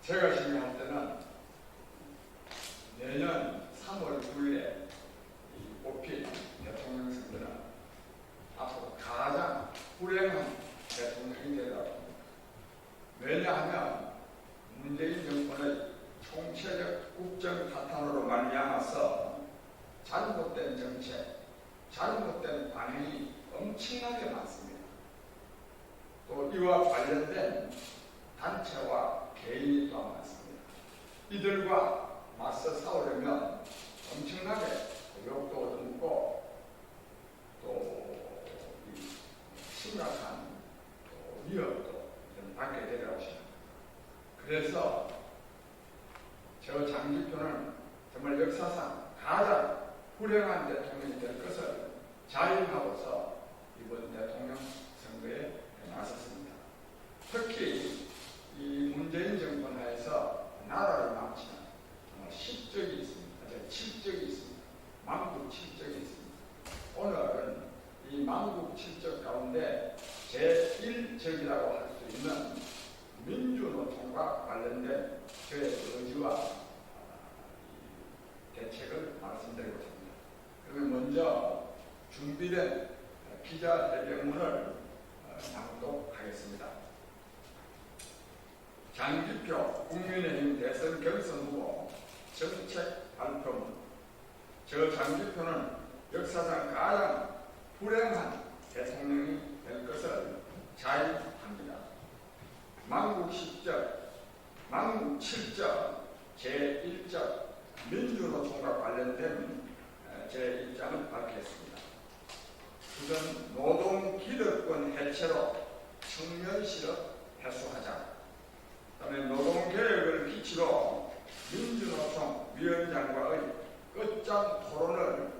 제가 시행할 때는 내년 3월 9일에 뽑힌 대통령 선거는 앞으로 가장 불행한 대통령이 되라고 합니다. 왜냐하면 문재인 정권의 총체적 국정 파탄으로 말미암아서 잘못된 정책, 잘못된 관행이 엄청나게 많습니다. 또 이와 관련된 단체와 개인이 또 많습니다. 이들과 맞서 싸우려면 엄청나게 욕도 얻고 또 심각한 위협도 받게 되리라고 생각합니다. 그래서 저 장기표는 정말 역사상 가장 훌륭한 대통령이 될 것을 자임하고서 이번 대통령 선거에 나섰습니다. 특히 이 문재인 정권 하에서 나라를 망치는 정말 실적이 있습니다. 칠적이 있습니다. 망국 칠적이 있습니다. 오늘은 이 망국 칠적 가운데 제1적이라고 할 수 있는 민주노총과 관련된 저의 의지와 대책을 말씀드리고 있습니다. 그러면 먼저 준비된 기자회견문을 낭독하겠습니다. 장기표 국민의힘 대선 경선 후보 정책 발표문. 저 장기표는 역사상 가장 불행한 대통령이 될 것을 자임합니다. 망국 10적, 망국 7적, 제1적 민주노총과 관련된 제 입장을 밝혔습니다. 우선 노동 기득권 해체로 청년 실업 해소하자. 그다음에 노동개혁을 기치로 민주노총 위원장과의 끝장 토론을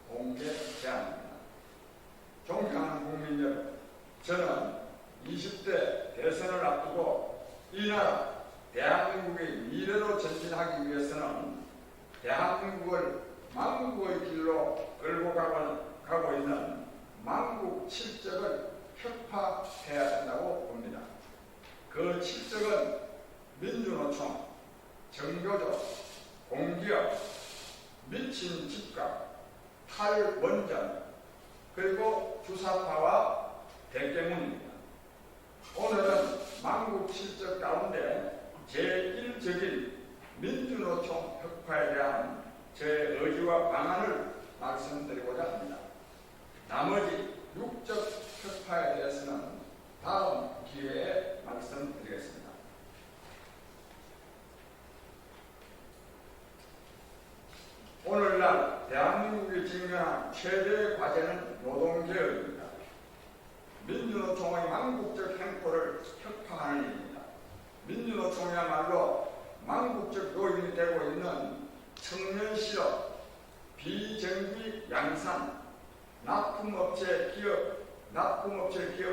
공개 제안합니다. 존경하는 국민 여러분, 저는 20대 대선을 앞두고 이 나라 대한민국의 미래로 전진하기 위해서는 대한민국을 망국의 길로 끌고 가고 있는 망국 칠적을 혁파해야 한다고 봅니다. 그 칠적은 민주노총, 정교조, 공기업, 미친 집값, 탈원전, 그리고 주사파와 대깨문입니다. 오늘은 망국 칠적 가운데 제1적인 민주노총 혁파에 대한 제 의지와 방안을 말씀드리고자 합니다. 나머지 6적 혁파에 대해서는 다음 기회에 말씀드리겠습니다. 오늘날 대한민국이 직면한 최대의 과제는 노동개혁입니다. 민주노총의 망국적 행포를 혁파하는 일입니다. 민주노총이야말로 망국적 요인이 되고 있는 청년 실업, 비정규 양산, 납품업체 기업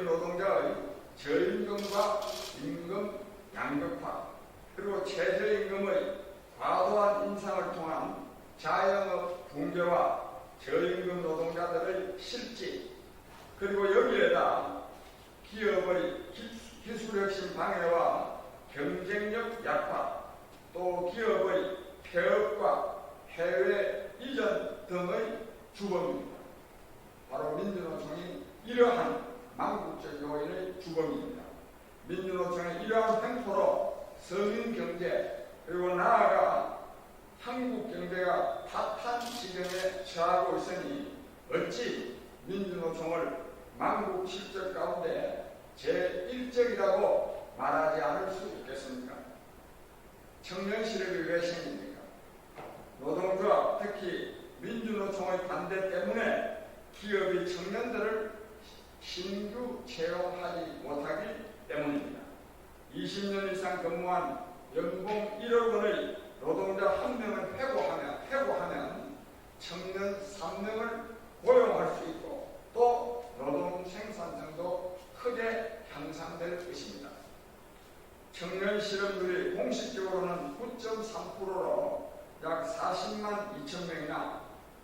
노동자의 저임금과 임금 양극화, 그리고 최저임금의 과도한 인상을 통한 자영업 붕괴와 저임금 노동자들의 실직, 그리고 여기에다 기업의 기술혁신 방해와 경쟁력 약화, 또 기업의 폐업과 해외 이전 등의 주범입니다. 바로 민주노총이 이러한 망국적 요인의 주범입니다. 민주노총의 이러한 행포로 서민경제, 그리고 나아가 한국 경제가 파탄 지경에 처하고 있으니 어찌 민주노총을 망국 칠적 가운데 제1적이라고 말하지 않을 수 있겠습니까? 청년 실업이 왜 생깁니까? 노동조합, 특히 민주노총의 반대 때문에 기업이 청년들을 신규 채용하지 못하기 때문입니다. 20년 이상 근무한 연봉 1억 원의 노동자 1명을 해고하면 청년 3명을 고용할 수 있고 또 노동 생산성도 크게 향상될 것입니다. 청년 실업률이 공식적으로는 9.3%로 약 40만 2천 명이나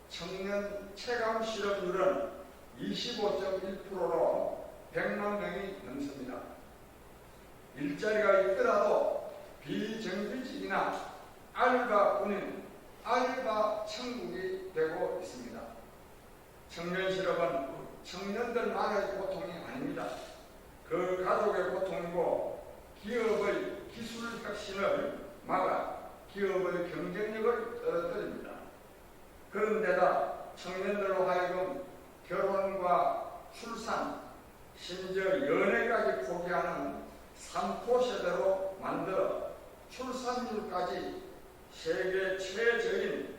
청년 체감 실업률은 25.1%로 100만 명이 넘습니다. 일자리가 있더라도 비정규 특히나 알바뿐인 알바 천국이 되고 있습니다. 청년 실업은 청년들만의 고통이 아닙니다. 그 가족의 고통이고 기업의 기술 혁신을 막아 기업의 경쟁력을 떨어뜨립니다. 그런데다 청년들로 하여금 결혼과 출산, 심지어 연애까지 포기하는 삼포세대로 만들어 출산율까지 세계 최저인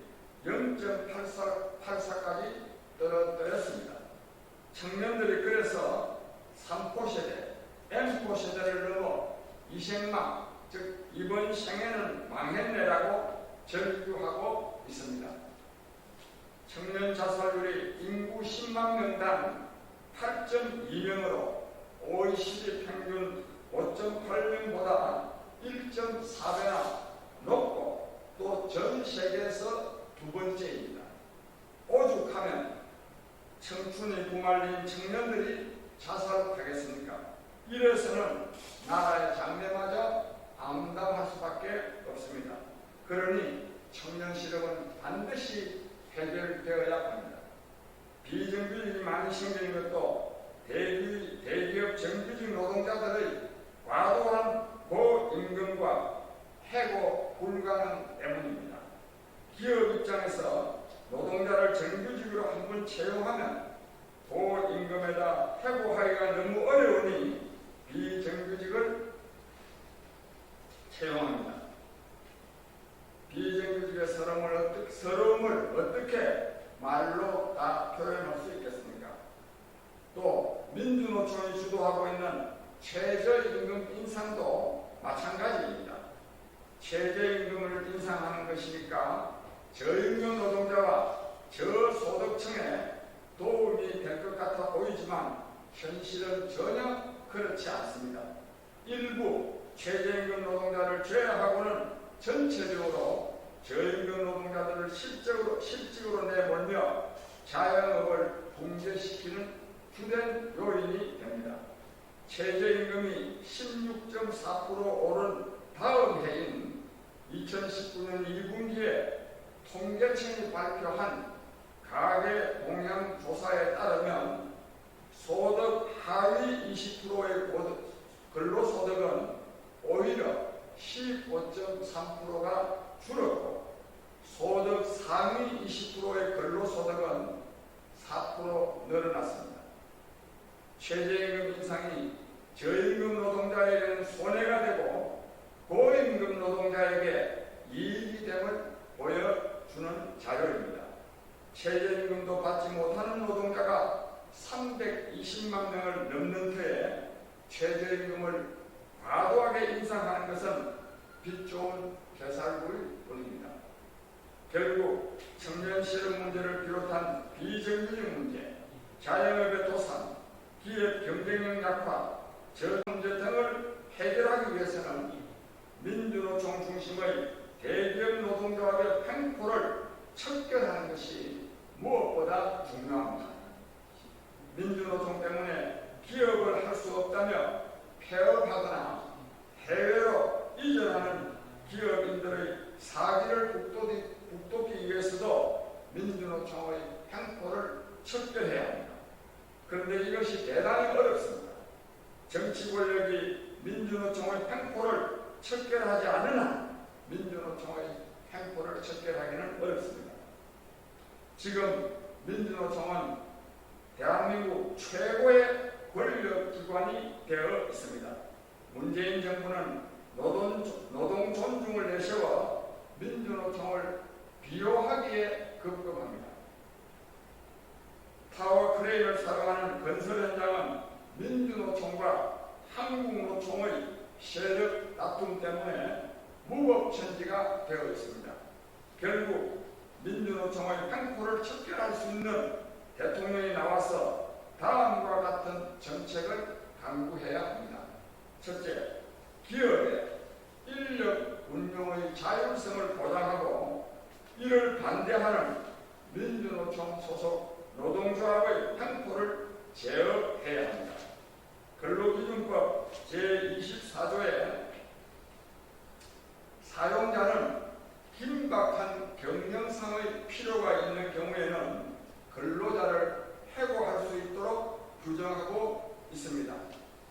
0.84까지 떨어뜨렸습니다. 청년들이 그래서 3포세대, M포세대를 넘어 이생망, 즉 이번 생애는 망했네라고 절규하고 있습니다. 청년 자살률이 인구 10만 명당 8.2명으로 OECD 평균 5.8명보다 1.4배나 높고 또 전 세계에서 두 번째입니다. 오죽하면 청춘이 부말린 청년들이 자살하겠습니까? 이래서는 나라의 장래마저 암담할 수밖에 없습니다. 그러니 청년 실업은 반드시 해결되어야 합니다. 비정규직이 많이 생기는 것도 대기업 정규직 노동자들의 과도한 고임금과 해고 불가능 때문입니다. 기업 입장에서 노동자를 정규직으로 한번 채용하면 고임금에다 해고하기가 너무 어려우니 비정규직을 채용합니다. 비정규직의 서러움을 어떻게 말로 다 표현할 수 있겠습니까? 또 민주노총이 주도하고 있는 최저임금 인상도 마찬가지입니다. 최저임금을 인상하는 것이니까 저임금 노동자와 저소득층에 도움이 될 것 같아 보이지만 현실은 전혀 그렇지 않습니다. 일부 최저임금 노동자를 제외하고는 전체적으로 저임금 노동자들을 실직으로 내몰며 자영업을 붕괴시키는 주된 요인이 됩니다. 최저임금이 16.4% 오른 다음 해인 2019년 2분기에 통계청이 발표한 가계 동향 조사에 따르면 소득 하위 20%의 근로소득은 오히려 15.3%가 줄었고 소득 상위 20%의 근로소득은 4% 늘어났습니다. 최저임금 인상이 저임금 노동자에게는 손해가 되고 고임금 노동자에게 이익이 됨을 보여주는 자료입니다. 최저임금도 받지 못하는 노동자가 320만 명을 넘는 터에 최저임금을 과도하게 인상하는 것은 빛 좋은 개살구일 뿐입니다. 결국 청년 실업 문제를 비롯한 비정규직 문제, 자영업의 도산, 기업 경쟁력 약화, 저문제 등을 해결하기 위해서는 민주노총 중심의 대기업 노동조합의 횡포를 척결하는 것이 무엇보다 중요합니다. 민주노총 때문에 기업을 할 수 없다며 폐업하거나 해외로 이전하는 기업인들의 사기를 북돋기 위해서도 민주노총의 횡포를 척결해야 합니다. 그런데 이것이 대단히 어렵습니다. 정치 권력이 민주노총의 횡포를 척결하지 않는 한 민주노총의 횡포를 척결하기는 어렵습니다. 지금 민주노총은 대한민국 최고의 권력기관이 되어 있습니다. 문재인 정부는 노동 존중을 내세워 민주노총을 비호하기에 급급합니다. 타워 크레인을 사랑하는 건설 현장은 민주노총과 한국노총의 세력 다툼 때문에 무법천지가 되어 있습니다. 결국 민주노총의 횡포를 척결할 수 있는 대통령이 나와서 다음과 같은 정책을 강구해야 합니다. 첫째, 기업의 인력 운용의 자율성을 보장하고 이를 반대하는 민주노총 소속 노동조합의 횡포를 제어해야 합니다. 근로기준법 제24조에 사용자는 필요가 있는 경우에는 근로자를 해고할 수 있도록 규정하고 있습니다.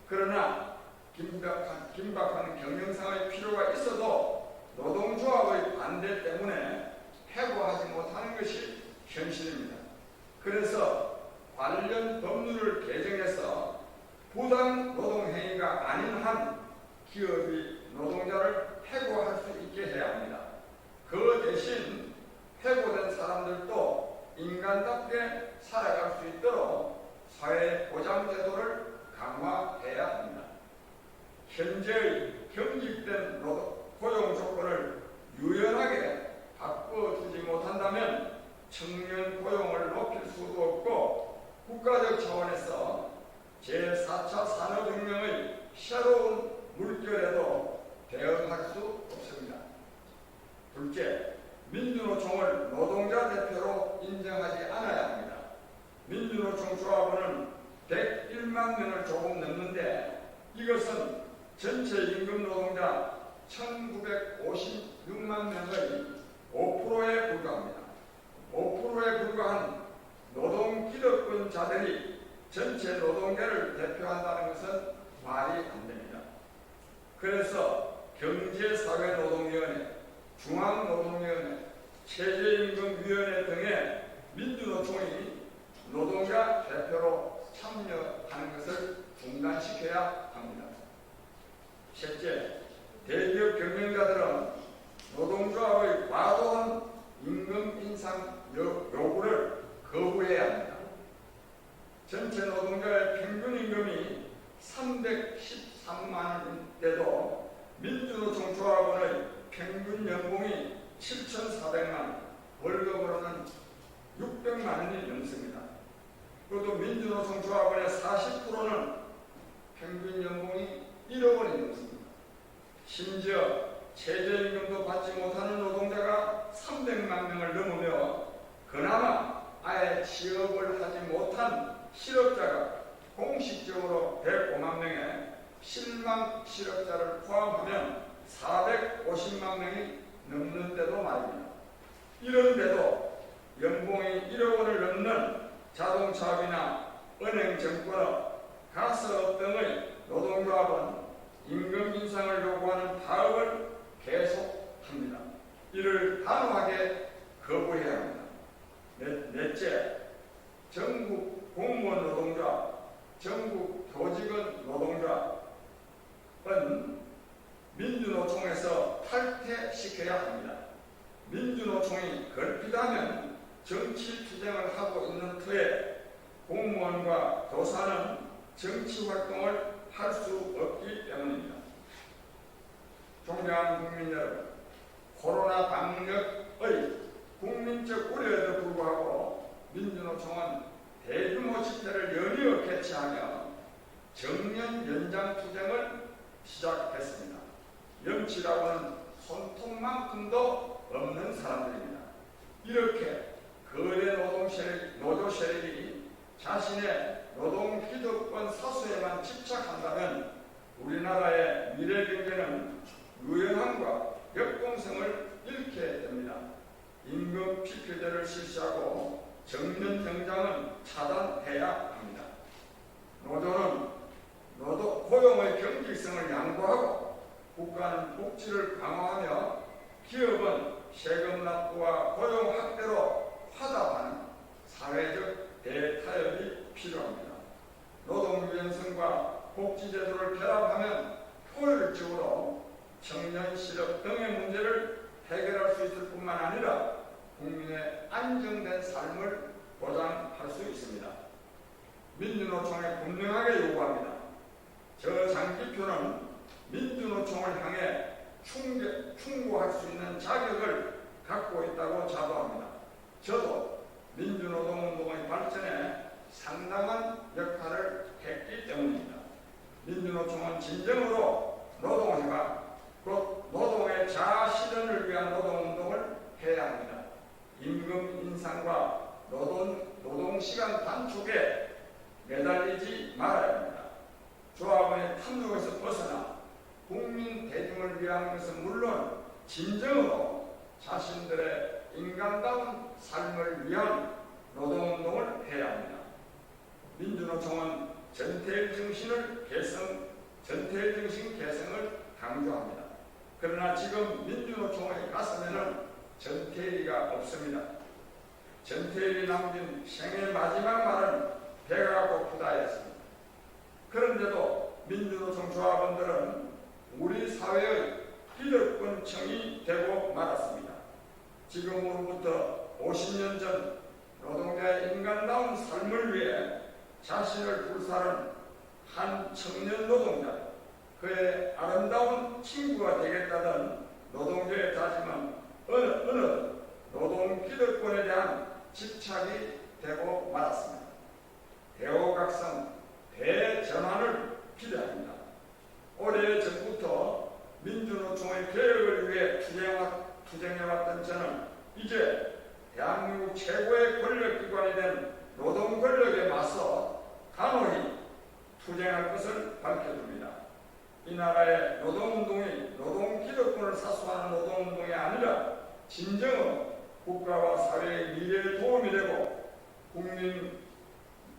그러나 긴박한 경영상의 필요가 있어도 노동조합의 반대 때문에 해고하지 못하는 것이 현실입니다. 그래서 관련 법률을 개정해서 부당 노동행위가 아닌 한 기업이 노동자를 해고할 수 있게 해야 합니다. 그 대신 해고된 사람들도 인간답게 살아갈 수 있도록 사회보장제도를 강화해야 합니다. 현재의 경직된 고용 조건을 유연하게 바꿔주지 못한다면 청년 고용을 높일 수도 없고 국가적 차원에서 제4차 산업혁명의 새로운 물결에도 대응할 수 없습니다. 둘째, 민주노총을 노동자 대표로 인정하지 않아야 합니다. 민주노총 조합원은 101만 명을 조금 넘는데 이것은 전체 임금 노동자 1956만 명의 5%에 불과합니다. 5%에 불과한 노동기득권자들이 전체 노동계를 대표한다는 것은 말이 안 됩니다. 그래서 경제사회노동위원회, 중앙노동위원회, 최저임금위원회 등의 민주노총이 노동자 대표로 참여하는 것을 중단시켜야 합니다. 셋째, 대기업 경영자들은 노동조합의 과도한 임금 인상 요구를 거부해야 합니다. 전체 노동자의 평균 임금이 313만 원인데도 민주노총 조합원의 평균 연봉이 7,400만 원, 월급으로는 600만 원이 넘습니다. 그것도 민주노총 조합원의 40%는 평균 연봉이 1억 원이 넘습니다. 심지어 최저임금도 받지 못하는 노동자가 300만 명을 넘으며 그나마 아예 취업을 하지 못한 실업자가 공식적으로 105만 명에 실망 실업자를 포함하면 450만 명이 넘는데도 말입니다. 이런데도 연봉이 1억 원을 넘는 자동차업이나 은행증권업, 가스업 등의 노동조합은 임금 인상을 요구하는 파업을 계속합니다. 이를 단호하게 거부해야 합니다. 넷째, 전국 공무원 노동조합, 전국 교직원 노동조합은 민주노총에서 탈퇴시켜야 합니다. 민주노총이 걸핏하면 정치 투쟁을 하고 있는 터에 공무원과 교사는 정치 활동을 할 수 없기 때문입니다. 존경하는 국민 여러분, 코로나 방역의 국민적 우려에도 불구하고 민주노총은 대규모 집회를 연이어 개최하며 정년 연장 투쟁을 시작했습니다. 염치라고는 손톱만큼도 없는 사람들입니다. 이렇게 거대 노조 세력이 자신의 노동 기득권 사수에만 집착한다면 우리나라의 미래 경제는 유연함과 역동성을 잃게 됩니다. 임금 피크제를 실시하고 정년 연장은 차단해야 합니다. 노조는 고용의 경직성을 양보하고 국가는 복지를 강화하며 기업은 세금 납부와 고용 확대로 화답하는 사회적 대타협이 필요합니다. 노동 유연성과 복지제도를 결합하면 효율적으로 청년 실업 등의 문제를 해결할 수 있을 뿐만 아니라 국민의 안정된 삶을 보장할 수 있습니다. 민주노총에 분명하게 요구합니다. 저 장기표는 민주노총을 향해 충고할 수 있는 자격을 갖고 있다고 자부합니다. 저도 민주노동운동의 발전에 상당한 역할을 했기 때문입니다. 민주노총은 진정으로 노동해가 곧 노동의 자아실현을 위한 노동운동을 해야 합니다. 임금 인상과 노동시간 단축에 매달리지 말아야 합니다. 조합원의 탐욕에서 벗어나 국민 대중을 위한 것은 물론 진정으로 자신들의 인간다운 삶을 위한 노동운동을 해야 합니다. 민주노총은 전태일 정신 개성을 강조합니다. 그러나 지금 민주노총의 가슴에는 전태일이가 없습니다. 전태일이 남긴 생애 마지막 말은 배가 고프다였습니다. 그런데도 민주노총 조합원들은 우리 사회의 기득권층이 되고 말았습니다. 지금으로부터 50년 전 노동자의 인간다운 삶을 위해 자신을 불사른 한 청년 노동자, 그의 아름다운 친구가 되겠다던 노동자의 다짐은 어느 노동 기득권에 대한 집착이 되고 말았습니다. 대오각성, 대전환을 기대합니다. 올해 전부터 민주노총의 개혁을 위해 투쟁해왔던 저는 이제 대한민국 최고의 권력기관이 된 노동 권력에 맞서 단호히 투쟁할 것을 밝혀줍니다. 이 나라의 노동운동이 노동 기득권을 사수하는 노동운동이 아니라 진정으로 국가와 사회의 미래에 도움이 되고 국민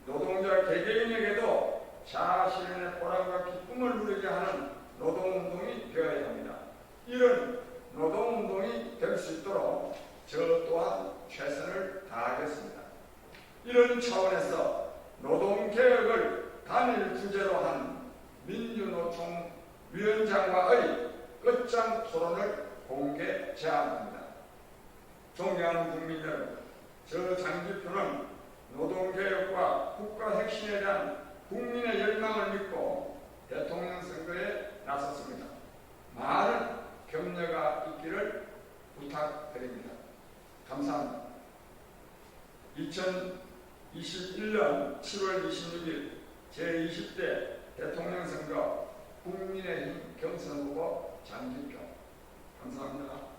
노동자 개개인에게도 자신의 보람과 기쁨을 누리게 하는 노동운동이 되어야 합니다. 이런 노동운동이 될 수 있도록 저 또한 최선을 다하겠습니다. 이런 차원에서 노동개혁을 단일 주제로 한 민주노총 위원장과의 끝장 토론을 공개 제안합니다. 존경하는 국민 여러분, 저 장기표는 노동개혁과 국가 혁신에 대한 국민의 열망을 믿고 대통령 선거에 나섰습니다. 많은 격려가 있기를 부탁드립니다. 감사합니다. 2021년 7월 26일 제20대 대통령 선거 국민의힘 경선 후보 장기표. 감사합니다.